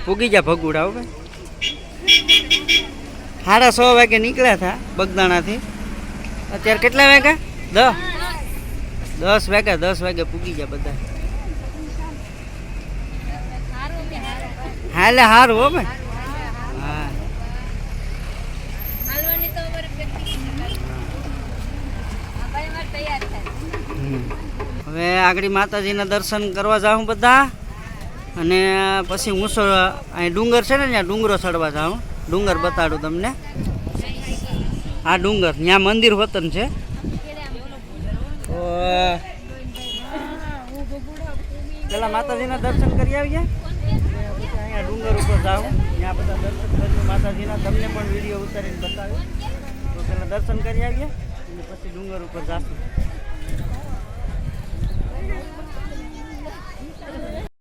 પૂગી જા ભગુડા હવે 6:30 વાગે નીકળ્યા હતા બગદાણાથી અત્યારે કેટલા વાગ્યા 10 વાગ્યા 10 વાગે પૂગી ગયા બધા હા એટલે સારું હો ભાઈ હા હવે આગળ માતાજીના દર્શન કરવા જાઉં બધા અને પછી હું અહીં ડુંગર છે ને ત્યાં ડુંગરો ચડવા જાઉં ડુંગર બતાડું તમને આ ડુંગર ત્યાં મંદિર વતન છે તો પેલા માતાજીના દર્શન કરી આવીએ પછી અહીંયા ડુંગર ઉપર જાઉં ત્યાં બધા દર્શન કરી માતાજીના તમને પણ વિડીયો ઉતારીને બતાવ્યો તો પેલા દર્શન કરી આવીએ અને પછી ડુંગર ઉપર જાશું